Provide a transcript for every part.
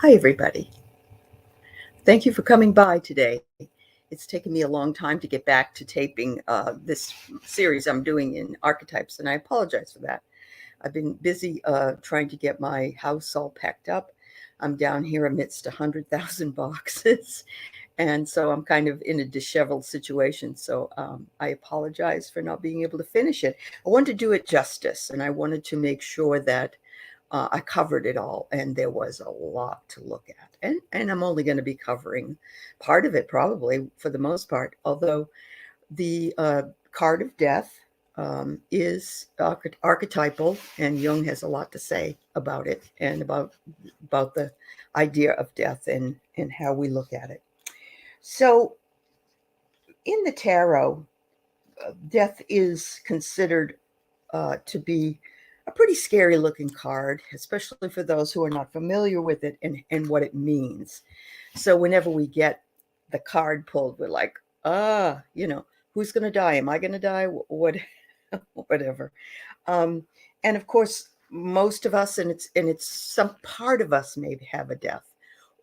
Hi, everybody. Thank you for coming by today. It's taken me a long time to get back to taping this series I'm doing in Archetypes, and I apologize for that. I've been busy trying to get my house all packed up. I'm down here amidst 100,000 boxes, and so I'm kind of in a disheveled situation. So I apologize for not being able to finish it. I wanted to do it justice, and I wanted to make sure that I covered it all, and there was a lot to look at. And I'm only going to be covering part of it, probably for the most part. Although the card of death is archetypal, and Jung has a lot to say about it and about the idea of death and how we look at it. So, in the tarot, death is considered to be a pretty scary looking card, especially for those who are not familiar with it and what it means. So whenever we get the card pulled, we're like, who's going to die? Am I going to die? What, whatever. And of course, most of us, and it's some part of us may have a death,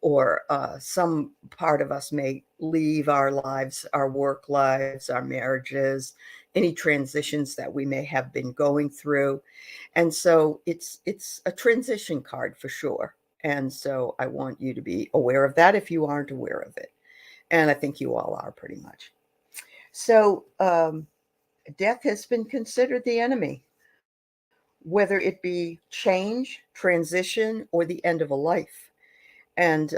or some part of us may leave our lives, our work lives, our marriages, any transitions that we may have been going through. And so it's a transition card for sure. And so I want you to be aware of that if you aren't aware of it. And I think you all are pretty much. So death has been considered the enemy, whether it be change, transition, or the end of a life. And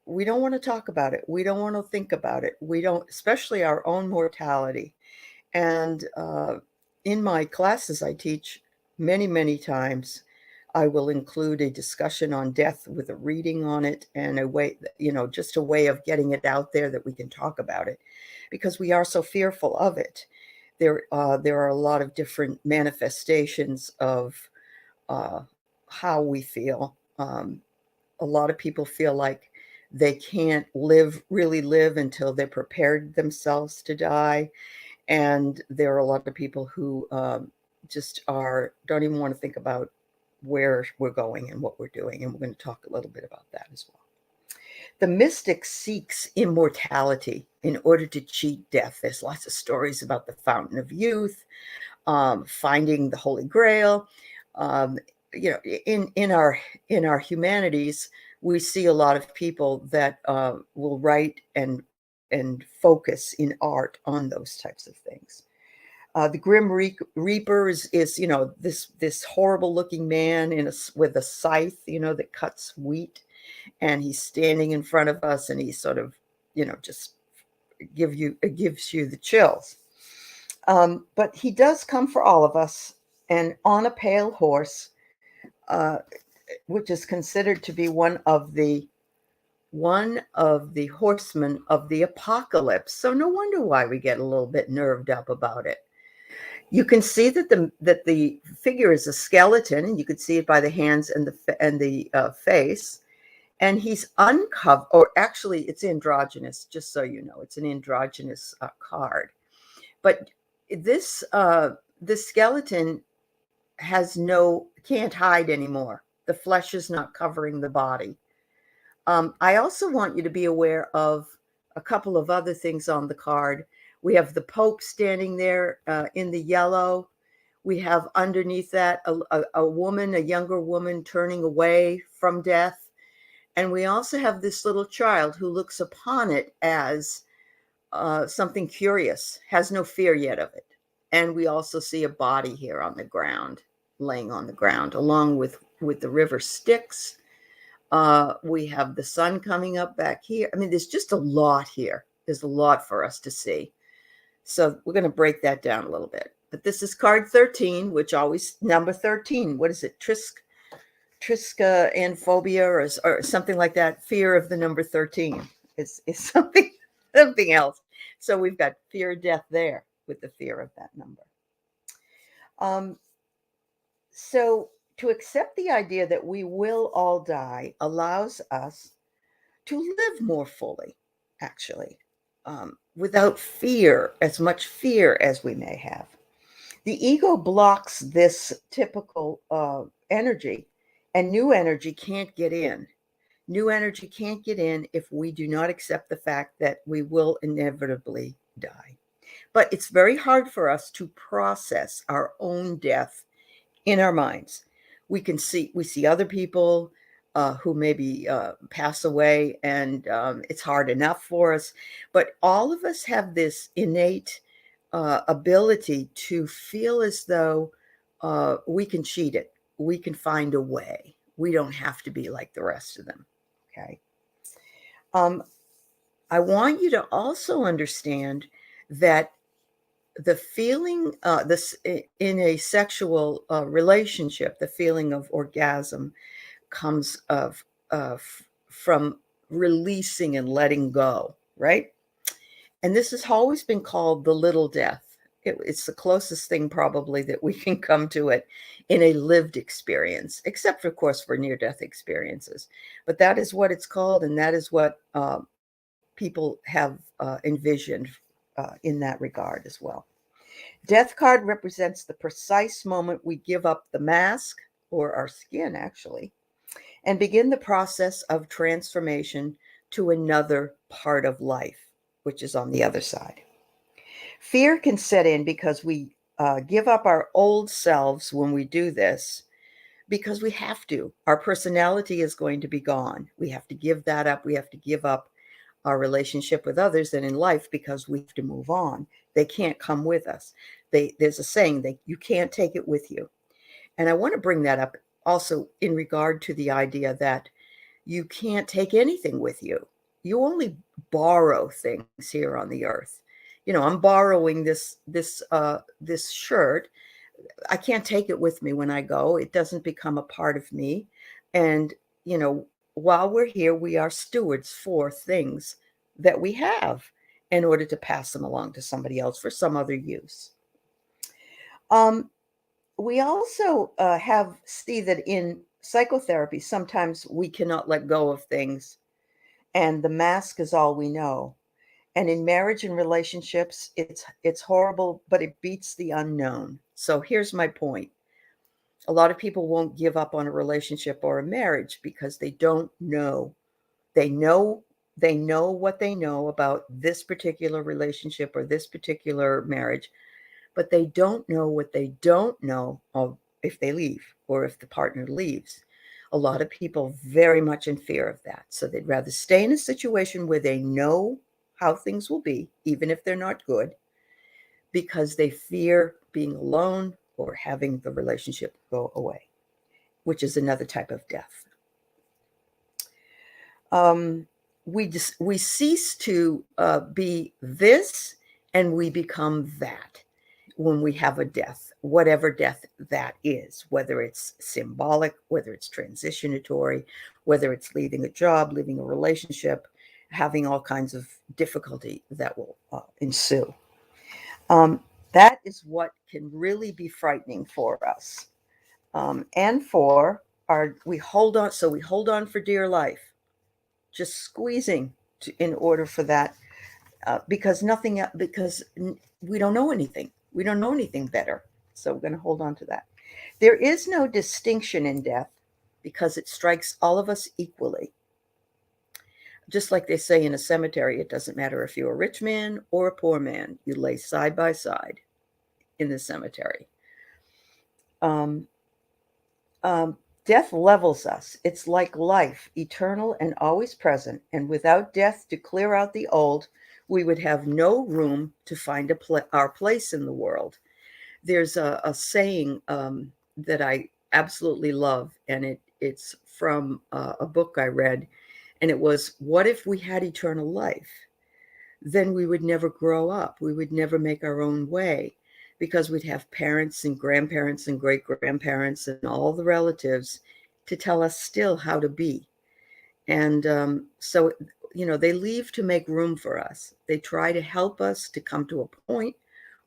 we don't want to talk about it. We don't want to think about it. We don't, especially our own mortality. And in my classes, I teach many, many times. I will include a discussion on death with a reading on it and a way, just a way of getting it out there that we can talk about it, because we are so fearful of it. There are a lot of different manifestations of uh, how we feel. A lot of people feel like they can't really live until they're prepared themselves to die. And there are a lot of people who just don't even want to think about where we're going and what we're doing. And we're going to talk a little bit about that as well. The mystic seeks immortality in order to cheat death. There's lots of stories about the fountain of youth, finding the Holy Grail. Um, in our humanities, we see a lot of people that will write and focus in art on those types of things. The Grim Reaper is this horrible looking man with a scythe, that cuts wheat, and he's standing in front of us, and he's sort of, just gives you the chills. But he does come for all of us, and on a pale horse, uh, which is considered to be one of the horsemen of the apocalypse. So no wonder why we get a little bit nerved up about it. You can see that the figure is a skeleton, and you can see it by the hands and the face. And he's uncovered, or actually, it's androgynous. Just so you know, it's an androgynous card. But this skeleton can't hide anymore. The flesh is not covering the body. I also want you to be aware of a couple of other things on the card. We have the Pope standing there in the yellow. We have underneath that a woman, a younger woman, turning away from death. And we also have this little child who looks upon it as something curious, has no fear yet of it. And we also see a body here on the ground, laying on the ground, along with the river Styx. We have the sun coming up back here. I mean, there's just a lot here. There's a lot for us to see. So we're going to break that down a little bit. But this is card 13, which always, number 13, what is it? Triska and phobia or something like that. Fear of the number 13 is something else. So we've got fear of death there with the fear of that number. So to accept the idea that we will all die allows us to live more fully, actually, without as much fear as we may have. The ego blocks this typical energy, and new energy can't get in. New energy can't get in if we do not accept the fact that we will inevitably die. But it's very hard for us to process our own death in our minds. We see other people who maybe pass away, and it's hard enough for us. But all of us have this innate ability to feel as though we can cheat it. We can find a way. We don't have to be like the rest of them. Okay. Um, I want you to also understand that the feeling this in a sexual relationship, the feeling of orgasm comes from releasing and letting go, right? And this has always been called the little death. It's the closest thing probably that we can come to it in a lived experience, except of course for near-death experiences. But that is what it's called, and that is what people have envisioned in that regard as well. Death card represents the precise moment we give up the mask, or our skin actually, and begin the process of transformation to another part of life, which is on the other side. Fear can set in because we give up our old selves when we do this, because we have to. Our personality is going to be gone. We have to give that up. We have to give up our relationship with others and in life because we have to move on. They can't come with us. There's a saying that you can't take it with you. And I want to bring that up also in regard to the idea that you can't take anything with you. You only borrow things here on the earth. You know, I'm borrowing this shirt. I can't take it with me when I go. It doesn't become a part of me. And, you know, while we're here, we are stewards for things that we have in order to pass them along to somebody else for some other use. We also see that in psychotherapy, sometimes we cannot let go of things, and the mask is all we know. And in marriage and relationships, it's horrible, but it beats the unknown. So here's my point. A lot of people won't give up on a relationship or a marriage because they don't know. They know what they know about this particular relationship or this particular marriage, but they don't know what they don't know of if they leave or if the partner leaves. A lot of people very much in fear of that. So they'd rather stay in a situation where they know how things will be, even if they're not good, because they fear being alone or having the relationship go away, which is another type of death. We cease to be this, and we become that when we have a death, whatever death that is, whether it's symbolic, whether it's transitionatory, whether it's leaving a job, leaving a relationship, having all kinds of difficulty that will ensue. That is what can really be frightening for us. And for we hold on for dear life, just squeezing in order for that, because we don't know anything. We don't know anything better. So we're going to hold on to that. There is no distinction in death because it strikes all of us equally. Just like they say in a cemetery, it doesn't matter if you're a rich man or a poor man, you lay side by side in the cemetery. Death levels us. It's like life, eternal and always present. And without death to clear out the old, we would have no room to find our place in the world. There's a saying that I absolutely love, and it's from a book I read, and it was, what if we had eternal life? Then we would never grow up. We would never make our own way, because we'd have parents and grandparents and great-grandparents and all the relatives to tell us still how to be. And so, they leave to make room for us. They try to help us to come to a point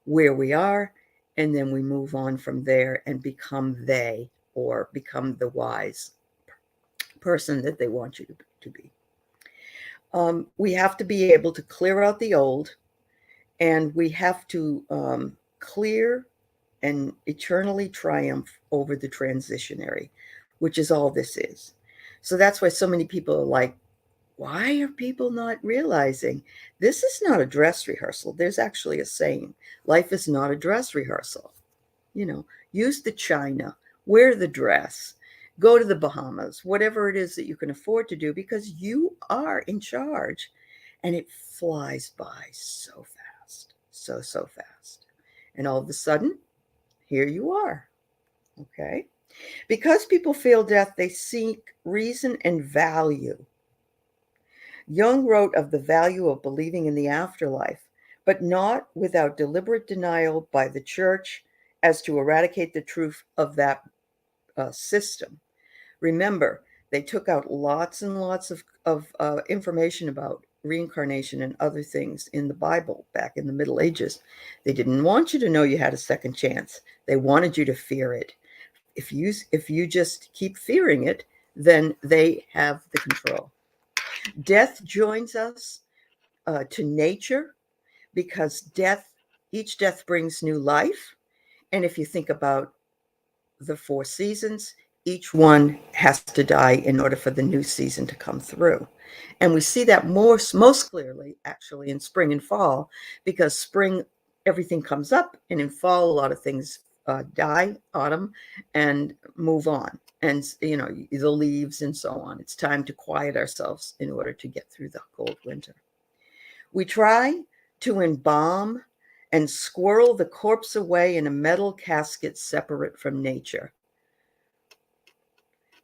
where we are, and then we move on from there and become they, or become the wise person that they want you to be. We have to be able to clear out the old, and we have to clear and eternally triumph over the transitionary, which is all this is. So that's why so many people are like, why are people not realizing this is not a dress rehearsal? There's actually a saying, life is not a dress rehearsal. You know, use the china, wear the dress, go to the Bahamas, whatever it is that you can afford to do, because you are in charge. And it flies by so fast, so fast. And all of a sudden, here you are. Okay. Because people feel death, they seek reason and value. Jung wrote of the value of believing in the afterlife, but not without deliberate denial by the church as to eradicate the truth of that system. Remember, they took out lots and lots of information about reincarnation and other things in the Bible back in the Middle Ages. They didn't want you to know you had a second chance. They wanted you to fear it. If you just keep fearing it, then they have the control. Death joins us to nature, because each death brings new life. And if you think about the four seasons, each one has to die in order for the new season to come through. And we see that most clearly actually in spring and fall, because spring, everything comes up, and in fall, a lot of things die, autumn, and move on. And, you know, the leaves and so on. It's time to quiet ourselves in order to get through the cold winter. We try to embalm and squirrel the corpse away in a metal casket separate from nature.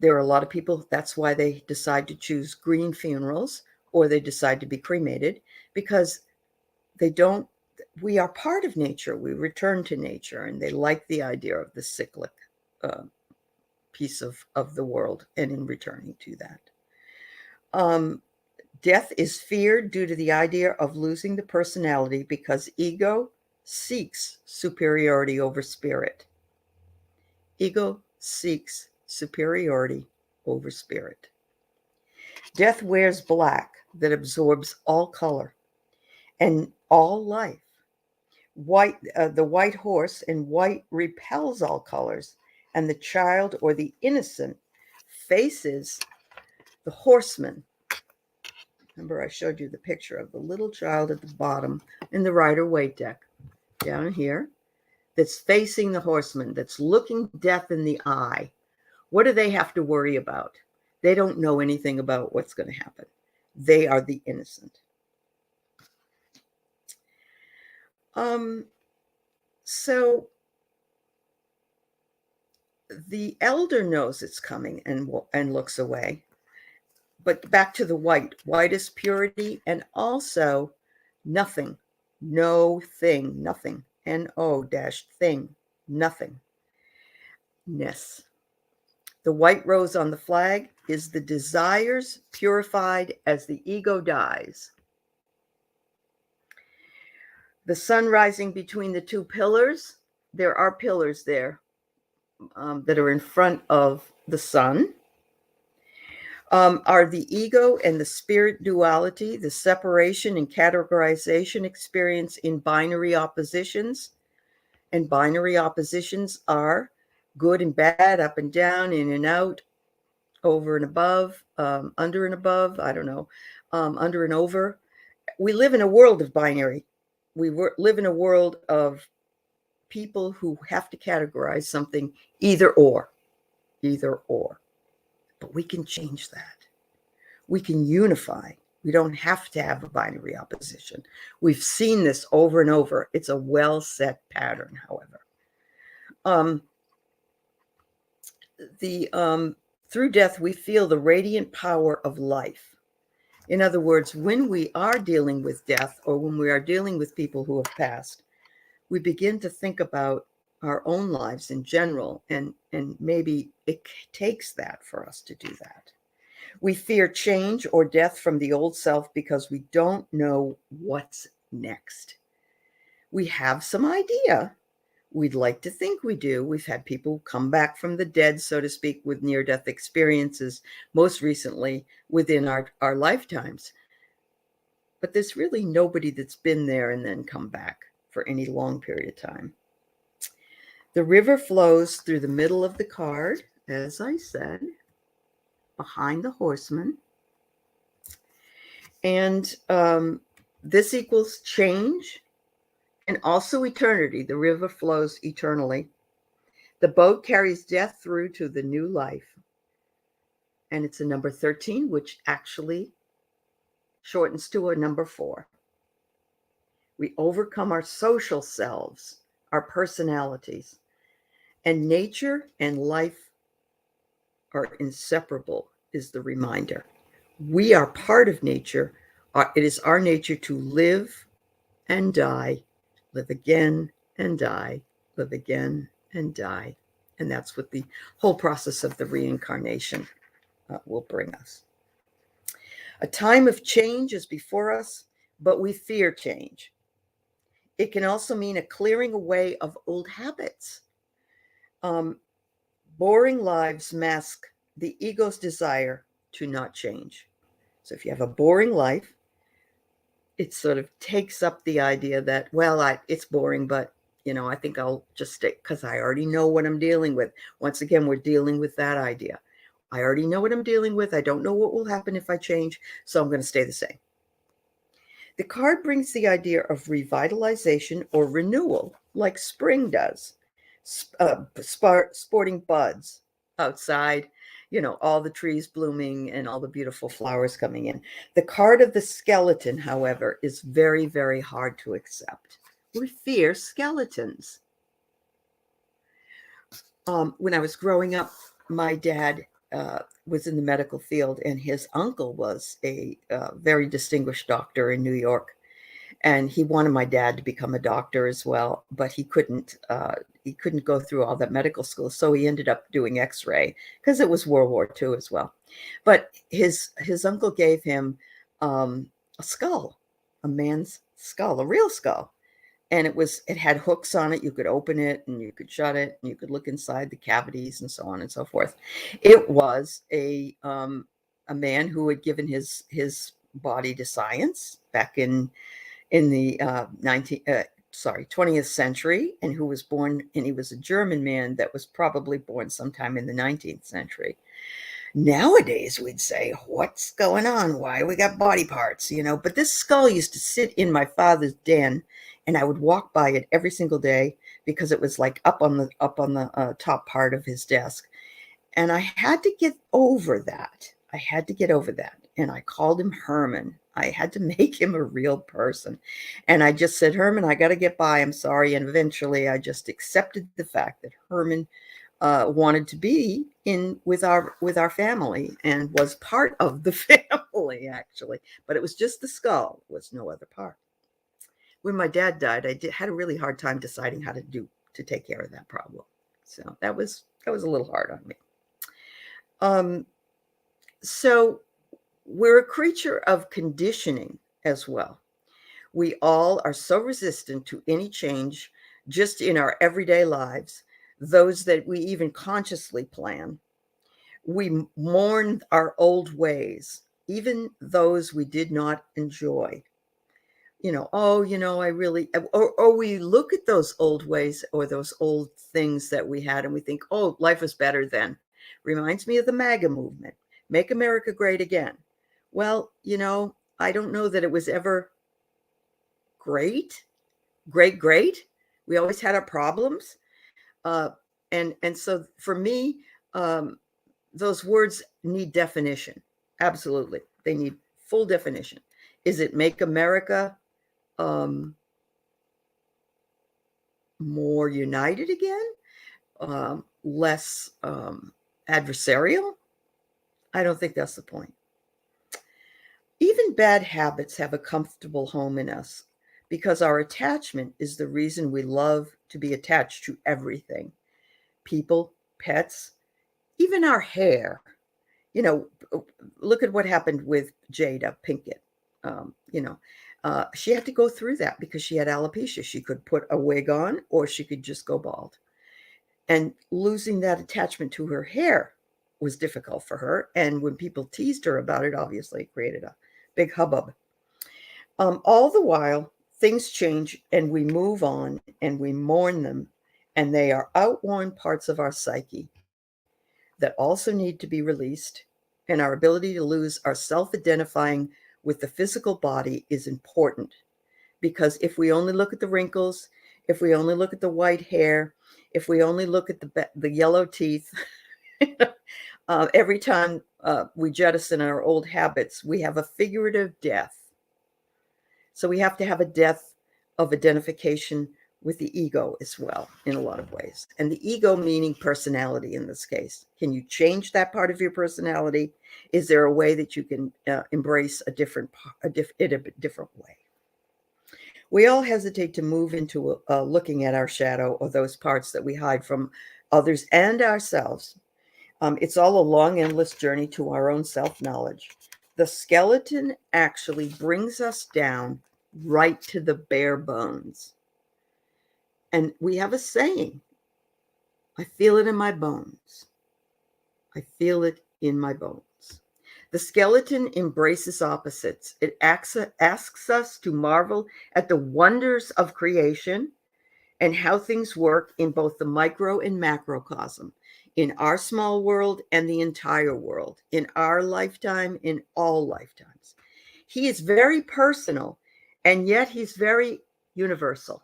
There are a lot of people, that's why they decide to choose green funerals, or they decide to be cremated, because we are part of nature. We return to nature, and they like the idea of the cyclic piece of the world, and in returning to that. Death is feared due to the idea of losing the personality, because ego seeks superiority over spirit. Ego seeks superiority over spirit. Death wears black that absorbs all color and all life. The white horse in white repels all colors, and the child or the innocent faces the horseman. Remember, I showed you the picture of the little child at the bottom in the Rider-Waite deck down here, that's facing the horseman, that's looking death in the eye. What do they have to worry about? They don't know anything about what's going to happen. They are the innocent. So the elder knows it's coming and looks away. But back to the white. White is purity, and also nothing, no thing, nothing. N-O-thing, nothingness. The white rose on the flag is the desires purified as the ego dies. The sun rising between the two pillars, there are pillars there that are in front of the sun, are the ego and the spirit duality, the separation and categorization experience in binary oppositions. And binary oppositions are good and bad, up and down, in and out, over and above, under and above, I don't know, under and over. We live in a world of binary. We live in a world of people who have to categorize something either or. But we can change that. We can unify. We don't have to have a binary opposition. We've seen this over and over. It's a well-set pattern, however. Through death, we feel the radiant power of life. In other words, when we are dealing with death, or when we are dealing with people who have passed, we begin to think about our own lives in general, and maybe it takes that for us to do that. We fear change or death from the old self because we don't know what's next. We have some idea. We'd like to think we do. We've had people come back from the dead, so to speak, with near-death experiences, most recently within our lifetimes. But there's really nobody that's been there and then come back for any long period of time. The river flows through the middle of the card, as I said. behind the horseman. And this equals change and also eternity. The river flows eternally. The boat carries death through to the new life. And it's a number 13, which actually shortens to a number 4. We overcome our social selves, our personalities, and nature and life are inseparable, is the reminder. We are part of nature. It is our nature to live and die, live again and die, live again and die. And that's what the whole process of the reincarnation will bring us. A time of change is before us, but we fear change. It can also mean a clearing away of old habits. Boring lives mask the ego's desire to not change. So if you have a boring life, it sort of takes up the idea that, well, it's boring, but I think I'll just stick because I already know what I'm dealing with. Once again, we're dealing with that idea. I already know what I'm dealing with. I don't know what will happen if I change, so I'm going to stay the same. The card brings the idea of revitalization or renewal, like spring does, sporting buds outside, all the trees blooming and all the beautiful flowers coming in. The card of the skeleton, however, is very, very hard to accept. We fear skeletons. When I was growing up, my dad was in the medical field, and his uncle was a very distinguished doctor in New York. And he wanted my dad to become a doctor as well, but he couldn't go through all that medical school. So he ended up doing X-ray because it was World War II as well. But his uncle gave him a skull, a man's skull, a real skull. And it had hooks on it. You could open it and you could shut it and you could look inside the cavities and so on and so forth. It was a man who had given his body to science back in the 20th century, and who was born, and he was a German man that was probably born sometime in the 19th century. Nowadays, we'd say, what's going on? Why we got body parts, But this skull used to sit in my father's den, and I would walk by it every single day because it was like up on the top part of his desk. And I had to get over that. And I called him Herman. I had to make him a real person. And I just said, Herman, I got to get by. I'm sorry. And eventually I just accepted the fact that Herman wanted to be in with our family and was part of the family, actually. But it was just the skull, was no other part. When my dad died, I had a really hard time deciding how to take care of that problem. So that was a little hard on me. So we're a creature of conditioning as well. We all are so resistant to any change just in our everyday lives, those that we even consciously plan. We mourn our old ways, even those we did not enjoy. I really, or we look at those old ways or those old things that we had and we think, oh, life was better then. Reminds me of the MAGA movement. Make America Great Again. Well, I don't know that it was ever great. We always had our problems. And so for me, those words need definition. Absolutely. They need full definition. Is it make America more united again? Less adversarial? I don't think that's the point. Even bad habits have a comfortable home in us because our attachment is the reason we love to be attached to everything. People, pets, even our hair. Look at what happened with Jada Pinkett. She had to go through that because she had alopecia. She could put a wig on or she could just go bald. And losing that attachment to her hair was difficult for her. And when people teased her about it, obviously it created a big hubbub. All the while, things change and we move on and we mourn them. And they are outworn parts of our psyche that also need to be released and our ability to lose our self-identifying with the physical body is important, because if we only look at the wrinkles, if we only look at the white hair, if we only look at the yellow teeth, every time we jettison our old habits, we have a figurative death. So we have to have a death of identification with the ego as well, in a lot of ways. And the ego meaning personality in this case. Can you change that part of your personality? Is there a way that you can embrace a different way? We all hesitate to move into looking at our shadow, or those parts that we hide from others and ourselves. It's all a long, endless journey to our own self-knowledge. The skeleton actually brings us down right to the bare bones. And we have a saying, I feel it in my bones. I feel it in my bones. The skeleton embraces opposites. It asks us to marvel at the wonders of creation and how things work in both the micro and macrocosm, in our small world and the entire world, in our lifetime, in all lifetimes. He is very personal, and yet he's very universal.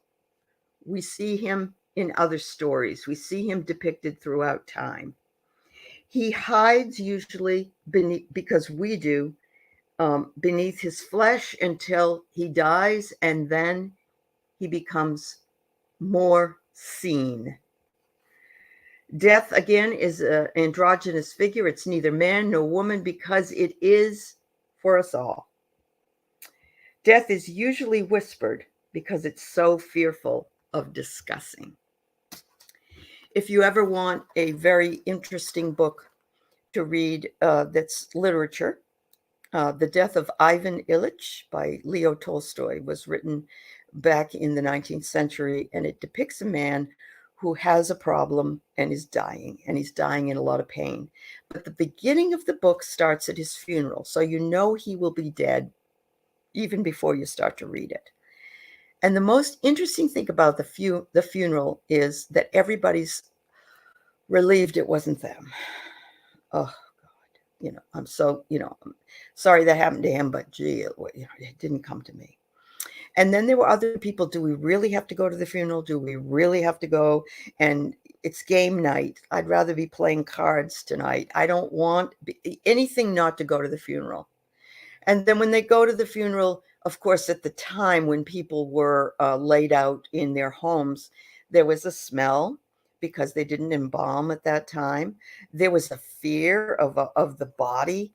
We see him in other stories. We see him depicted throughout time. He hides usually beneath, because we do, beneath his flesh until he dies, and then he becomes more seen. Death, again, is an androgynous figure. It's neither man nor woman, because it is for us all. Death is usually whispered because it's so fearful of discussing. If you ever want a very interesting book to read that's literature, The Death of Ivan Ilyich by Leo Tolstoy was written back in the 19th century, and it depicts a man who has a problem and is dying, and he's dying in a lot of pain. But the beginning of the book starts at his funeral, so you know he will be dead even before you start to read it. And the most interesting thing about the funeral is that everybody's relieved it wasn't them. Oh, God. I'm so, I'm sorry that happened to him, but gee, it didn't come to me. And then there were other people. Do we really have to go to the funeral? Do we really have to go? And it's game night. I'd rather be playing cards tonight. I don't want anything not to go to the funeral. And then when they go to the funeral, of course, at the time when people were laid out in their homes, there was a smell because they didn't embalm at that time. There was a fear of the body,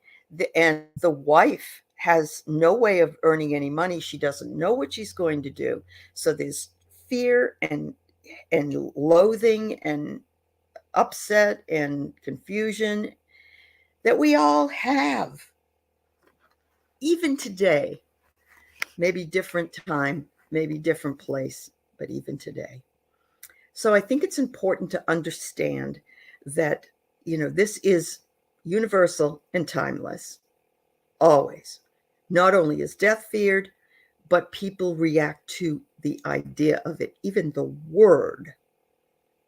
and the wife has no way of earning any money. She doesn't know what she's going to do. So there's fear and loathing and upset and confusion that we all have. Even today, maybe different time, maybe different place, but even today. So I think it's important to understand that, this is universal and timeless, always. Not only is death feared, but people react to the idea of it, even the word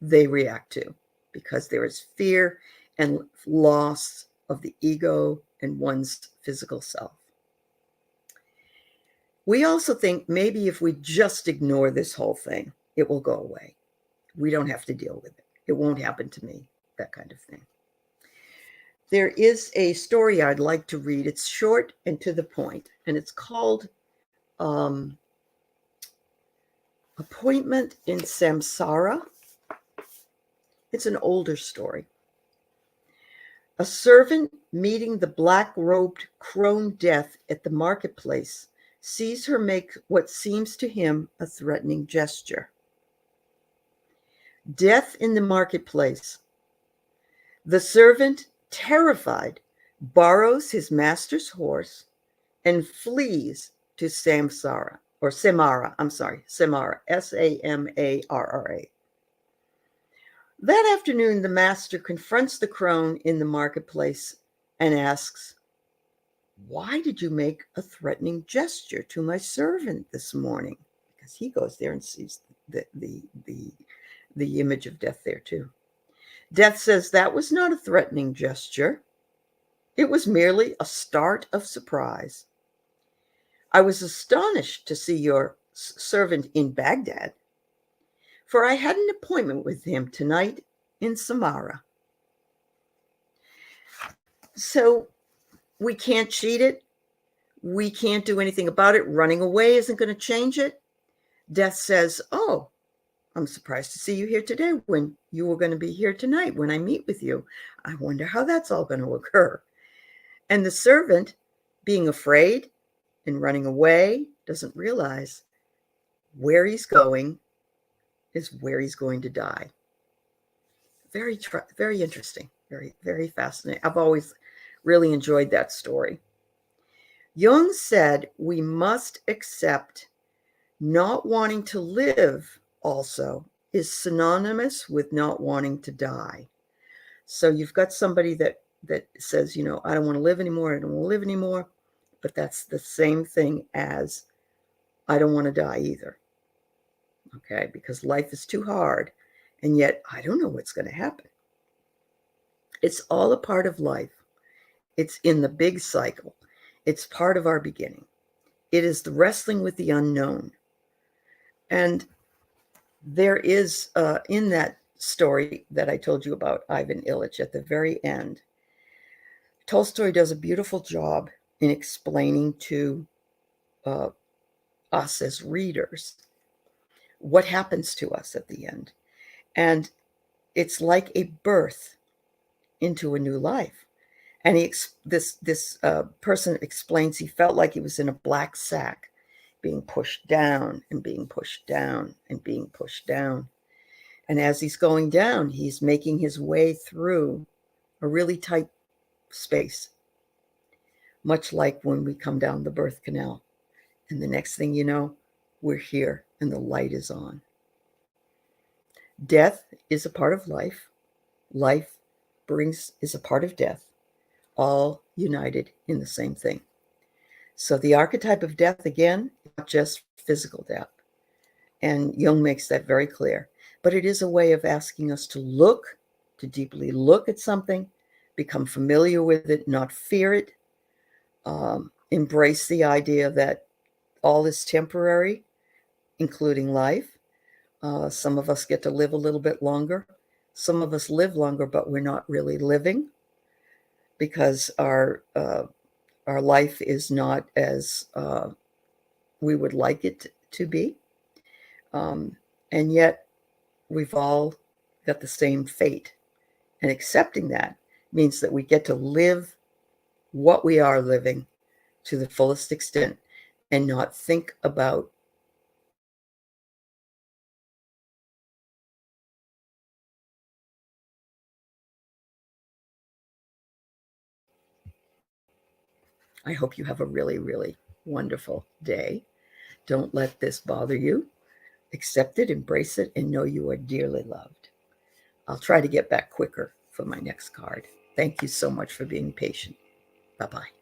they react to, because there is fear and loss of the ego and one's physical self. We also think maybe if we just ignore this whole thing, it will go away. We don't have to deal with it. It won't happen to me, that kind of thing. There is a story I'd like to read. It's short and to the point, and it's called Appointment in Samsara. It's an older story. A servant meeting the black-robed crone Death at the marketplace sees her make what seems to him a threatening gesture. Death in the marketplace. The servant, terrified, borrows his master's horse and flees to Samsara, or Samara, Samara, Samarra. That afternoon, the master confronts the crone in the marketplace and asks, "Why did you make a threatening gesture to my servant this morning?" Because he goes there and sees the image of Death there too. Death says, "That was not a threatening gesture." It was merely a start of surprise. I was astonished to see your servant in Baghdad, for I had an appointment with him tonight in Samara. So we can't cheat it. We can't do anything about it. Running away isn't going to change it. Death says, oh, I'm surprised to see you here today when you were going to be here tonight when I meet with you. I wonder how that's all going to occur. And the servant, being afraid and running away, doesn't realize where he's going is where he's going to die. Very, very interesting. Very, very fascinating. I've always really enjoyed that story. Jung said we must accept not wanting to live also is synonymous with not wanting to die. So you've got somebody that says, I don't want to live anymore. I don't want to live anymore. But that's the same thing as I don't want to die either. Okay, because life is too hard. And yet I don't know what's going to happen. It's all a part of life. It's in the big cycle. It's part of our beginning. It is the wrestling with the unknown. And there is, in that story that I told you about, Ivan Illich, at the very end, Tolstoy does a beautiful job in explaining to us as readers what happens to us at the end. And it's like a birth into a new life. And this person explains he felt like he was in a black sack, being pushed down and being pushed down and being pushed down. And as he's going down, he's making his way through a really tight space, much like when we come down the birth canal. And the next thing you know, we're here and the light is on. Death is a part of life. Life is a part of death, all united in the same thing. So the archetype of death, again, not just physical death. And Jung makes that very clear. But it is a way of asking us to deeply look at something, become familiar with it, not fear it, embrace the idea that all is temporary, including life. Some of us get to live a little bit longer. Some of us live longer, but we're not really living because our life is not as we would like it to be. And yet we've all got the same fate. And accepting that means that we get to live what we are living to the fullest extent and not think about I hope you have a really, really wonderful day. Don't let this bother you. Accept it, embrace it, and know you are dearly loved. I'll try to get back quicker for my next card. Thank you so much for being patient. Bye-bye.